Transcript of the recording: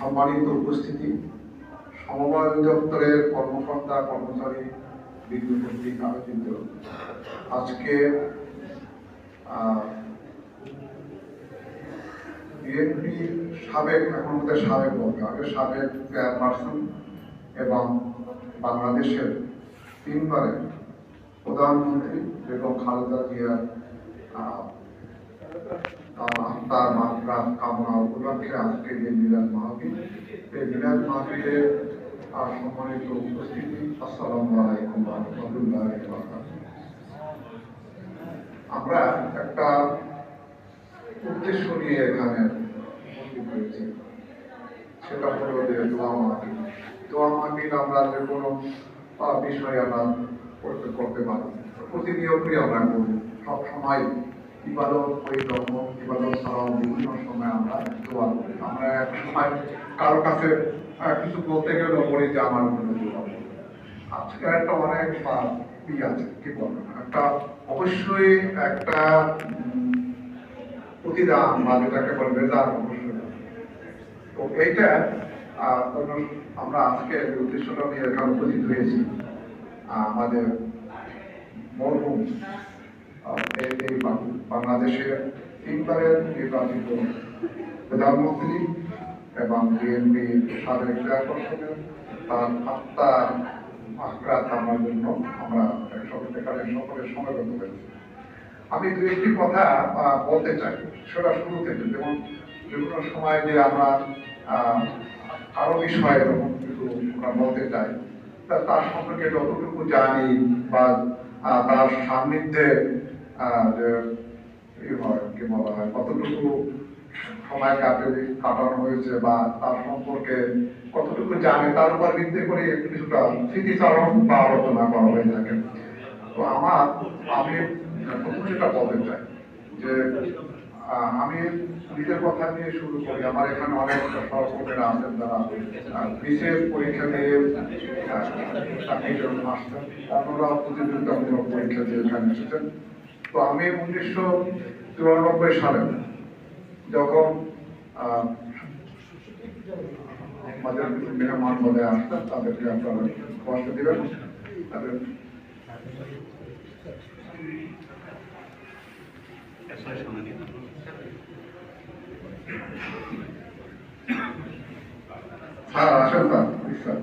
সম্মানিত উপস্থিতি, সমবায় দপ্তরের কর্মকর্তা কর্মচারী বিন্দু কর্তৃক আয়োজিত আজকে বিএনপির সাবেক, এখন আমাদের সাবেক বলতে হবে, সাবেক চেয়ারপারসন এবং বাংলাদেশের 3 বারের প্রধানমন্ত্রী বেগম খালেদা জিয়ার তার মাত্রার কামনা উপলক্ষে আজকে যে মিলাদ মাহফিল, এই মিলাদ মাহফিলে সম্মানিত উপস্থিতি, আসসালামু আলাইকুম ওয়া রাহমাতুল্লাহি ওয়া বারাকাতুহু। আমরা একটা উদ্দেশ্য নিয়ে এখানে উপস্থিত হয়েছি, সেটা হলো যে দোয়া মাহফিল। দোয়া মাহফিল আমরা যে কোনো বিষয় আমরা করতে পারি, প্রতিনিয়তই আমরা করি, সবসময় ইবাদত পরিকর্ম, ইবাদত ছাড়াও বিভিন্ন সময় আমরা দোয়া করি। আমরা এক সময় কারো কাছে কিছু বলতে গেলেও বলি যে আমার জন্য দোয়া করি। আজকে একটা অনেক আছে, কি বলবেন, একটা অবশ্যই একটা প্রতিদান বা যেটাকে বলে রেজাল্ট অবশ্যই। তো এইটা আমরা আজকে উদ্দেশ্যটা নিয়ে এখানে উপস্থিত হয়েছি। আমাদের মরহুম এই বাংলাদেশের 3 বারের নির্বাচিত প্রধানমন্ত্রী এবং বিএনপি সাবেক চেয়ারপারসনের তার আত্মার মাগফিরাত কামনার জন্য আমরা এখানে সকলের সমবেত হয়েছি। আমি দু একটি কথা বলতে চাই, সেটা শুরু থেকে, যেমন বিভিন্ন সময় যে আমরা আরো বিষয়ে এরকম কিছু আমরা বলতে চাই, তার সম্পর্কে যতটুকু জানি বা তার সান্নিধ্যে যে কি বলা হয়, কতটুকু সময় কাটানো হয়েছে বা তার সম্পর্কে কতটুকু জানে, তার উপর ভিত্তি করে কিছুটা স্মৃতিচারণ বা আলোচনা করা হয়ে থাকে। তো আমি প্রথমে যেটা বলতে চাই যে আমি নিজের কথা নিয়ে শুরু করি। আমার এখানে অনেক সহকর্মীরা আছেন যারা বিশেষ পরীক্ষা দিয়ে চাকরির জন্য আসছেন, অন্যরা প্রতিযোগিতামূলক পরীক্ষা দিয়ে এখানে এসেছেন। তো আমি 1994 সালে যখন আমাদের কিছু মেহমান বলে আসতেন, তাদেরকে আপনারা কষ্ট দিবেন। তাদের স্যার আসেন, স্যার